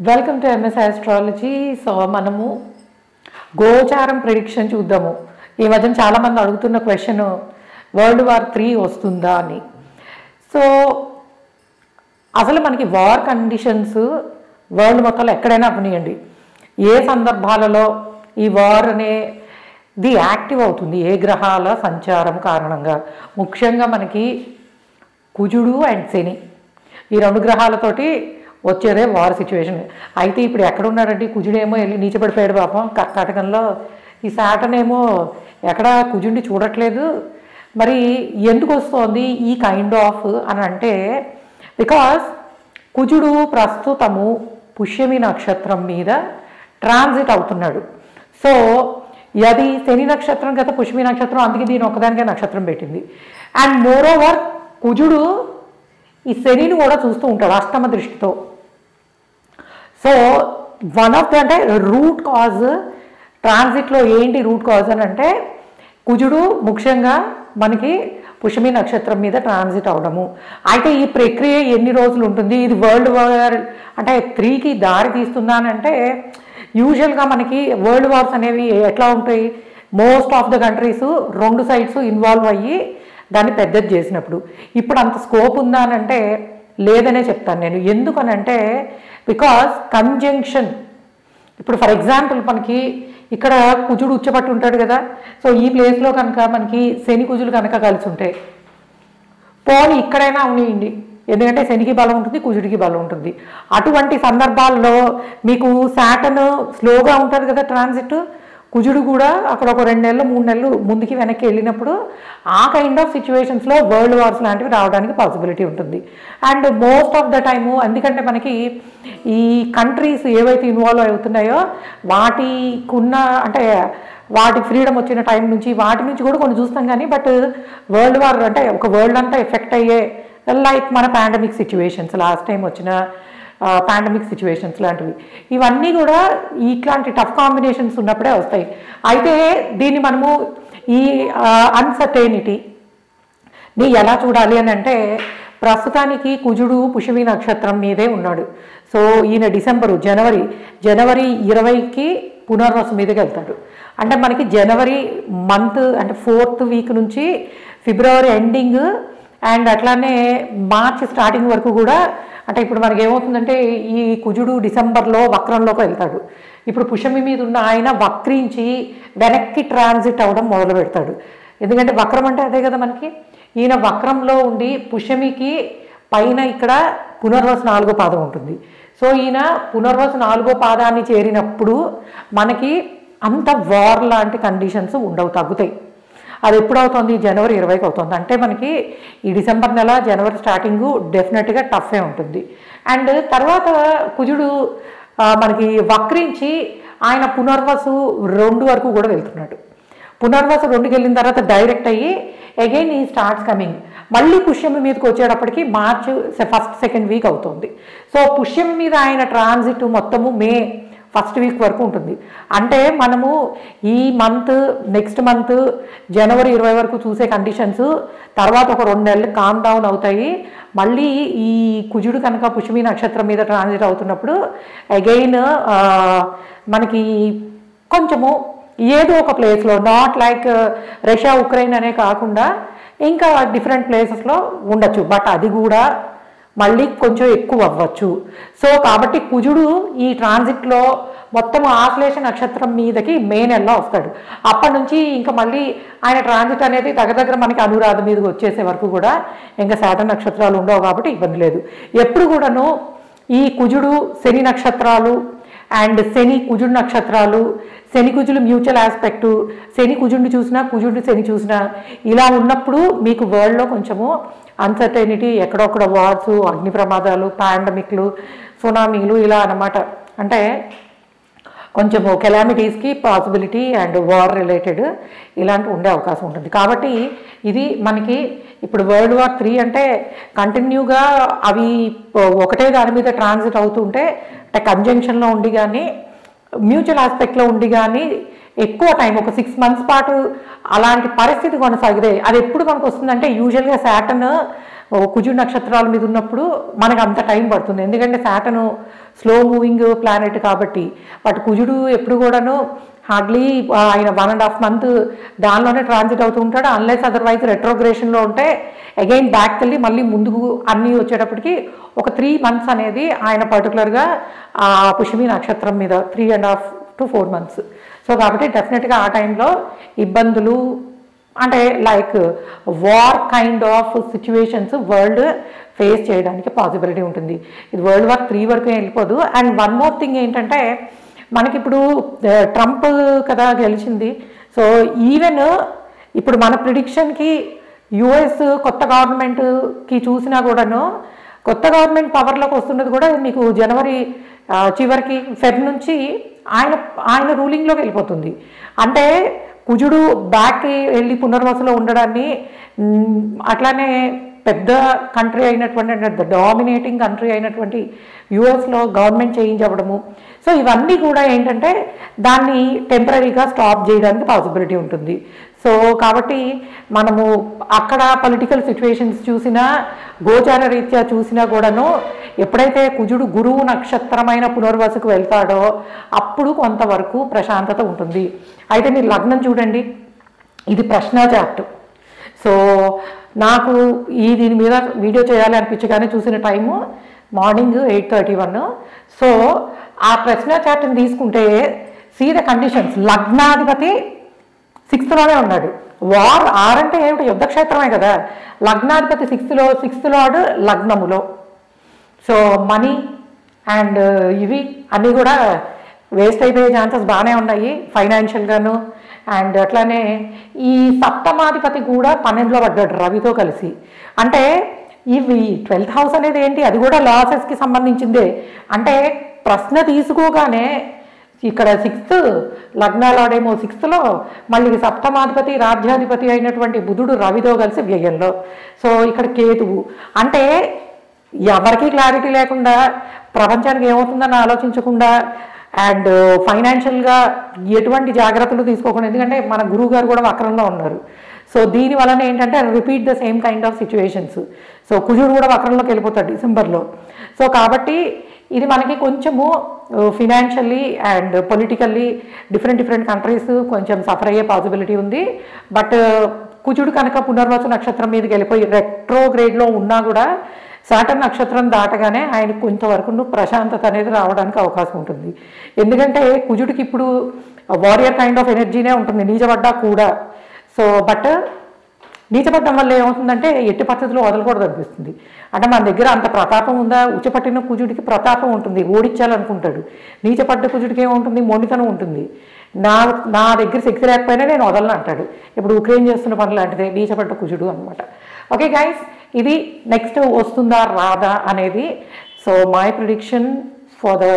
Welcome to MS astrology. So మనము గోచారం prediction చూద్దాము. ఈ మధ్యన చాలామంది అడుగుతున్న క్వశ్చన్ వరల్డ్ వార్ 3 వస్తుందా అని. సో అసలు మనకి వార్ కండిషన్స్ వరల్డ్ మొత్తంలో ఎక్కడైనా అవనియండి, ఏ సందర్భాలలో ఈ వార్ అనేది యాక్టివ్ అవుతుంది, ఏ గ్రహాల సంచారం కారణంగా. ముఖ్యంగా మనకి కుజుడు అండ్ శని, ఈ 2 గ్రహాలతోటి వచ్చేదే వార్ సిచ్యువేషన్. అయితే ఇప్పుడు ఎక్కడున్నారంటే కుజుడేమో వెళ్ళి నీచపడిపోయాడు పాపం కర్కాటకంలో, ఈ శాటర్న్ ఏమో ఎక్కడ కుజుడిని చూడట్లేదు. మరి ఎందుకు వస్తుంది ఈ కైండ్ ఆఫ్ అని అంటే, బికాస్ కుజుడు ప్రస్తుతము పుష్యమి నక్షత్రం మీద ట్రాన్సిట్ అవుతున్నాడు. సో అది శని నక్షత్రం కదా పుష్యమి నక్షత్రం, అందుకే దీని ఒకదానికే నక్షత్రం పెట్టింది. అండ్ మోర్ ఓవర్ కుజుడు ఈ శనిని కూడా చూస్తూ ఉంటాడు అష్టమ దృష్టితో. సో వన్ ఆఫ్ ద అంటే రూట్ కాజ్ ట్రాన్సిట్లో ఏంటి రూట్ కాజ్ అని అంటే, కుజుడు ముఖ్యంగా మనకి పుష్యమి నక్షత్రం మీద ట్రాన్సిట్ అవడము. అయితే ఈ ప్రక్రియ ఎన్ని రోజులు ఉంటుంది, ఇది వరల్డ్ వార్ అంటే 3కి దారి తీస్తుందా అని అంటే, యూజువల్గా మనకి వరల్డ్ వార్స్ అనేవి ఎట్లా ఉంటాయి, most of the countries 2 sides involve అయ్యి దాన్ని పెద్దది చేసినప్పుడు. ఇప్పుడు అంత స్కోప్ ఉందా అని అంటే లేదనే చెప్తాను నేను. ఎందుకనంటే బికాస్ కంజంక్షన్, ఇప్పుడు ఫర్ ఎగ్జాంపుల్ మనకి ఇక్కడ కుజుడు ఉచ్చపట్టి ఉంటాడు కదా, సో ఈ ప్లేస్లో కనుక మనకి శని కుజులు కనుక కలిసి ఉంటాయి, పోనీ ఇక్కడైనా అవనియండి, ఎందుకంటే శనికి బలం ఉంటుంది, కుజుడికి బలం ఉంటుంది. అటువంటి సందర్భాల్లో మీకు శాటర్న్ స్లోగా ఉంటుంది కదా ట్రాన్సిట్, కుజుడు కూడా అక్కడ ఒక 2 నెలలు 3 నెలలు ముందుకి వెనక్కి వెళ్ళినప్పుడు ఆ కైండ్ ఆఫ్ సిచ్యువేషన్స్లో వరల్డ్ వార్స్ లాంటివి రావడానికి పాసిబిలిటీ ఉంటుంది. And most of the time ఎందుకంటే మనకి ఈ కంట్రీస్ ఏవైతే ఇన్వాల్వ్ అవుతున్నాయో వాటికున్న అంటే వాటి ఫ్రీడమ్ వచ్చిన టైం నుంచి వాటి నుంచి కూడా కొన్ని చూస్తాం కానీ, బట్ వరల్డ్ వార్ అంటే ఒక వరల్డ్ అంతా ఎఫెక్ట్ అయ్యే లైక్ మన పాండమిక్ సిచ్యువేషన్స్, లాస్ట్ టైం వచ్చిన పాండమిక్ సిచ్యువేషన్స్ లాంటివి, ఇవన్నీ కూడా ఇట్లాంటి టఫ్ కాంబినేషన్స్ ఉన్నప్పుడే వస్తాయి. అయితే దీన్ని మనము ఈ అన్సర్టైనిటీని ఎలా చూడాలి అని అంటే, ప్రస్తుతానికి కుజుడు పుష్యమి నక్షత్రం మీదే ఉన్నాడు. సో ఈయన జనవరి 20కి పునర్వసు మీదకి వెళ్తాడు. అంటే మనకి జనవరి మంత్ అంటే 4th వీక్ నుంచి ఫిబ్రవరి ఎండింగ్ అండ్ అట్లానే మార్చ్ స్టార్టింగ్ వరకు కూడా, అంటే ఇప్పుడు మనకి ఏమవుతుందంటే ఈ కుజుడు డిసెంబర్లో వక్రంలోకి వెళ్తాడు. ఇప్పుడు పుష్యమి మీద ఉన్న ఆయన వక్రించి వెనక్కి ట్రాన్సిట్ అవ్వడం మొదలు పెడతాడు. ఎందుకంటే వక్రం అంటే అదే కదా మనకి, ఈయన వక్రంలో ఉండి పుష్యమికి పైన ఇక్కడ పునర్వసు 4వ పాదం ఉంటుంది. సో ఈయన పునర్వసు 4వ పాదాన్ని చేరినప్పుడు మనకి అంత వార్ లాంటి కండిషన్స్ ఉండవు, తగ్గుతాయి. అది ఎప్పుడు అవుతుంది, జనవరి 20కి అవుతుంది. అంటే మనకి ఈ డిసెంబర్ నెల జనవరి స్టార్టింగు డెఫినెట్గా టఫే ఉంటుంది. అండ్ తర్వాత కుజుడు మనకి వక్రించి ఆయన పునర్వసు 2 వరకు కూడా వెళ్తున్నాడు. పునర్వసు 2కి వెళ్ళిన తర్వాత డైరెక్ట్ అయ్యి అగైన్ ఈ స్టార్ట్స్ కమింగ్, మళ్ళీ పుష్యమి మీదకి వచ్చేటప్పటికి మార్చ్ 1st 2nd వీక్ అవుతుంది. సో పుష్యమి మీద ఆయన ట్రాన్సిట్ మొత్తము మే 1st వీక్ వరకు ఉంటుంది. అంటే మనము ఈ మంత్ నెక్స్ట్ మంత్ జనవరి 20 వరకు చూసే కండిషన్స్ తర్వాత ఒక 2 నెలలు కామ్ డౌన్ అవుతాయి. మళ్ళీ ఈ కుజుడు కనుక పుష్యమి నక్షత్రం మీద ట్రాన్సిట్ అవుతున్నప్పుడు అగైన్ మనకి కొంచెము ఏదో ఒక ప్లేస్లో, నాట్ లైక్ రష్యా ఉక్రెయిన్ అనే కాకుండా ఇంకా డిఫరెంట్ ప్లేసెస్లో ఉండొచ్చు, బట్ అది కూడా మళ్ళీ కొంచెం ఎక్కువ అవ్వచ్చు. సో కాబట్టి కుజుడు ఈ ట్రాన్సిట్లో మొత్తం ఆశ్లేష నక్షత్రం మీదకి మే నెలలో వస్తాడు. అప్పటి నుంచి ఇంకా మళ్ళీ ఆయన ట్రాన్సిట్ అనేది దగ్గర మనకి అనురాధ మీదకి వచ్చేసే వరకు కూడా ఇంకా శాటర్న్ నక్షత్రాలు ఉండవు కాబట్టి ఇబ్బంది లేదు. ఎప్పుడు కూడాను ఈ కుజుడు శని నక్షత్రాలు అండ్ శని కుజుడు నక్షత్రాలు, శని కుజులు మ్యూచువల్ ఆస్పెక్టు, శని కుజుడిని చూసినా కుజుడిని శని చూసినా ఇలా ఉన్నప్పుడు మీకు వరల్డ్లో కొంచెము అన్సర్టైనిటీ, ఎక్కడొక్కడ వార్స్, అగ్ని ప్రమాదాలు, పాండమిక్లు, సునామీలు ఇలా అన్నమాట. అంటే కొంచెము కెలామిటీస్కి పాసిబిలిటీ అండ్ వార్ రిలేటెడ్ ఇలాంటివి ఉండే అవకాశం ఉంటుంది. కాబట్టి ఇది మనకి ఇప్పుడు వరల్డ్ వార్ 3 అంటే కంటిన్యూగా అవి ఒకటే దాని మీద ట్రాన్సిట్ అవుతుంటే, అంటే కంజంక్షన్లో ఉండి కానీ మ్యూచువల్ ఆస్పెక్ట్లో ఉండి కానీ ఎక్కువ టైం ఒక 6 months పాటు అలాంటి పరిస్థితి కొనసాగితే అది ఎప్పుడు మనకు వస్తుందంటే యూజువల్గా శాటర్న్ కుజుడు నక్షత్రాల మీద ఉన్నప్పుడు మనకు అంత టైం పడుతుంది. ఎందుకంటే శాటర్న్ స్లో మూవింగ్ ప్లానెట్ కాబట్టి. బట్ కుజుడు ఎప్పుడు కూడాను హార్డ్లీ ఆయన 1.5 months దానిలోనే ట్రాన్సిట్ అవుతూ ఉంటాడు. అన్లెస్ అదర్వైజ్ రెట్రోగ్రేషన్లో ఉంటే అగైన్ బ్యాక్ వెళ్ళి మళ్ళీ ముందుకు అన్నీ వచ్చేటప్పటికి ఒక 3 months అనేది ఆయన పర్టికులర్గా ఆ పుష్యమి నక్షత్రం మీద 3.5 to 4 months. సో కాబట్టి డెఫినెట్గా ఆ టైంలో ఇబ్బందులు అంటే like war kind of situations world face చేయడానికి పాసిబిలిటీ ఉంటుంది. ఇది World War III వరకు వెళ్ళిపోదు. అండ్ వన్ మోర్ థింగ్ ఏంటంటే మనకిప్పుడు ట్రంప్ కదా గెలిచింది. సో ఈవెన్ ఇప్పుడు మన ప్రిడిక్షన్కి యుఎస్ కొత్త గవర్నమెంట్కి చూసినా కూడాను కొత్త గవర్నమెంట్ పవర్లోకి వస్తున్నది కూడా మీకు జనవరి చివరికి ఫెబ్ నుంచి ఆయన రూలింగ్లోకి వెళ్ళిపోతుంది. అంటే కుజుడు బ్యాక్కి వెళ్ళి పునర్వసులో ఉండడాన్ని అట్లానే పెద్ద కంట్రీ అయినటువంటి డామినేటింగ్ కంట్రీ అయినటువంటి యుఎస్లో గవర్నమెంట్ చేంజ్ అవ్వడము. సో ఇవన్నీ కూడా ఏంటంటే దాన్ని టెంపరీగా స్టాప్ చేయడానికి పాసిబిలిటీ ఉంటుంది. సో కాబట్టి మనము అక్కడ పొలిటికల్ సిచ్యువేషన్స్ చూసినా గోచార రీత్యా చూసినా కూడాను ఎప్పుడైతే కుజుడు గురువు నక్షత్రమైన పునర్వసుకు వెళ్తాడో అప్పుడు కొంతవరకు ప్రశాంతత ఉంటుంది. అయితే మీరు లగ్నం చూడండి, ఇది ప్రశ్న చార్ట్. సో నాకు దీని మీద వీడియో చేయాలి అనిపించగానే చూసిన టైము మార్నింగ్ 8:31. సో ఆ ప్రశ్న చార్ట్ని తీసుకుంటే సీ ద కండిషన్స్. లగ్నాధిపతి 6th లోనే ఉన్నాడు. వార్ అంటే ఏమిటి, యుద్ధక్షేత్రమే కదా. లగ్నాధిపతి 6th లార్డ్ లగ్నములో. సో మనీ అండ్ ఇవి అన్నీ కూడా వేస్ట్ అయిపోయే ఛాన్సెస్ బాగానే ఉన్నాయి ఫైనాన్షియల్గాను. అండ్ అట్లానే ఈ సప్తమాధిపతి కూడా 12లో పడ్డాడు రవితో కలిసి. అంటే ఇవి 12th house అనేది ఏంటి, అది కూడా లాసెస్కి సంబంధించిందే. అంటే ప్రశ్న తీసుకోగానే ఇక్కడ 6th లగ్నాలాడేమో 6thలో, మళ్ళీ సప్తమాధిపతి రాజ్యాధిపతి అయినటువంటి బుధుడు రవితో కలిసి వ్యయంలో. సో ఇక్కడ కేతువు. అంటే ఎవరికీ క్లారిటీ లేకుండా ప్రపంచానికి ఏమవుతుందని ఆలోచించకుండా అండ్ ఫైనాన్షియల్గా ఎటువంటి జాగ్రత్తలు తీసుకోకుండా, ఎందుకంటే మన గురువు గారు కూడా వక్రంలో ఉన్నారు. సో దీని వలన ఏంటంటే repeat the same kind of situations. So కుజుడు కూడా వక్రంలోకి వెళ్ళిపోతాడు డిసెంబర్లో. సో కాబట్టి ఇది మనకి కొంచెము financially and politically different countries కొంచెం సఫర్ అయ్యే పాసిబిలిటీ ఉంది. బట్ కుజుడు కనుక పునర్వసు నక్షత్రం మీదకి వెళ్ళిపోయి రెట్రోగ్రేడ్లో ఉన్నా కూడా శాటర్న్ నక్షత్రం దాటగానే ఆయనకు కొంతవరకు ప్రశాంతత అనేది రావడానికి అవకాశం ఉంటుంది. ఎందుకంటే కుజుడికి ఇప్పుడు వారియర్ కైండ్ ఆఫ్ ఎనర్జీనే ఉంటుంది నీచబడ్డా కూడా. సో బట్ నీచపడ్డం వల్ల ఏమవుతుందంటే ఎట్టి పరిస్థితుల్లో వదలకూడదు అనిపిస్తుంది. అంటే మన దగ్గర అంత ప్రతాపం ఉందా, ఉచ్చపట్టిన కుజుడికి ప్రతాపం ఉంటుంది, ఓడించాలనుకుంటాడు. నీచపడ్డ కుజుడికి ఏముంటుంది, మొండితనం ఉంటుంది. నా దగ్గర శక్తి లేకపోయినా నేను వదలను అంటాడు. ఇప్పుడు ఉక్రెయిన్ చేస్తున్న పని లాంటిదే నీచపడ్డ కుజుడు అనమాట. ఓకే గైస్, ఇది నెక్స్ట్ వస్తుందా రాదా అనేది. So my prediction for the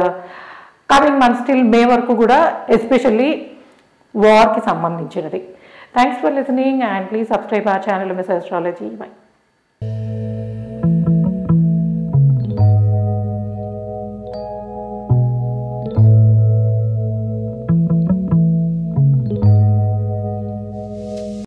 coming months till May వరకు కూడా ఎస్పెషల్లీ వార్కి సంబంధించినది. Thanks for listening and please subscribe our channel, Miss Astrology. Bye.